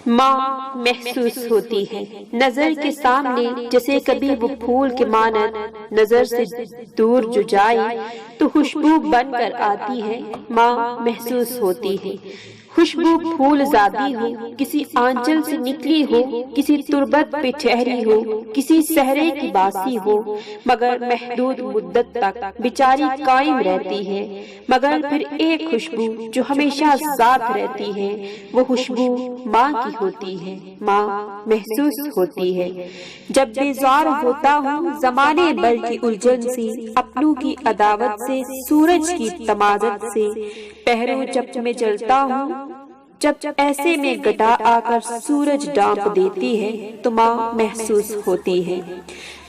ماں محسوس ہوتی ہے نظر کے سامنے، جیسے کبھی وہ پھول کے مانند نظر سے دور جو جائے تو خوشبو بن کر آتی ہے۔ ماں محسوس ہوتی ہے، خوشبو پھول زادی ہو، کسی آنچل سے نکلی ہو، کسی تربت پہ ٹھہری ہو، کسی صحرے کی باسی ہو، مگر محدود مدت تک بیچاری قائم رہتی ہے۔ مگر پھر ایک خوشبو جو ہمیشہ ساتھ رہتی ہے، وہ خوشبو ماں کی ہوتی ہے۔ ماں محسوس ہوتی ہے۔ جب بیزار ہوتا ہوں زمانے بھر کی الجھن سے، اپنوں کی عداوت سے، سورج کی تمازت سے، پہرو جب میں جلتا ہوں، جب ایسے میں گٹا آ کر سورج ڈانپ دیتی ہے تو ماں محسوس ہوتی ہے۔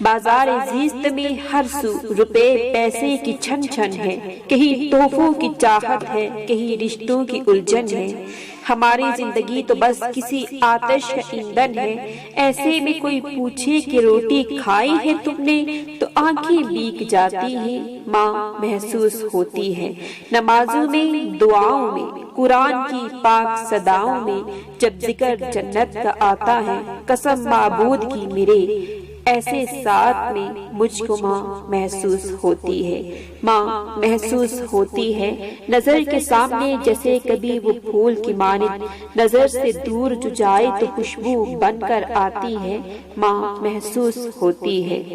بازار زیست میں ہر سو روپے پیسے کی چھن چھن ہے، کہیں تحفوں کی چاہت ہے، کہیں رشتوں کی الجھن ہے۔ ہماری زندگی تو بس کسی آتش کا ایندھن ہے۔ ایسے میں کوئی پوچھے کہ روٹی کھائی ہے تم نے تو آنکھیں بھیگ جاتی ہیں۔ ماں محسوس ہوتی ہے۔ نمازوں میں، دعاؤں میں، قرآن کی پاک صداؤں میں جب ذکر جنت کا آتا ہے، قسم معبود کی میرے ایسے ساتھ میں مجھ کو ماں محسوس ہوتی ہے۔ ماں محسوس ہوتی ہے نظر کے سامنے، جیسے کبھی وہ پھول کی مانند نظر سے دور جو جائے تو خوشبو بن کر آتی ہے۔ ماں محسوس ہوتی ہے۔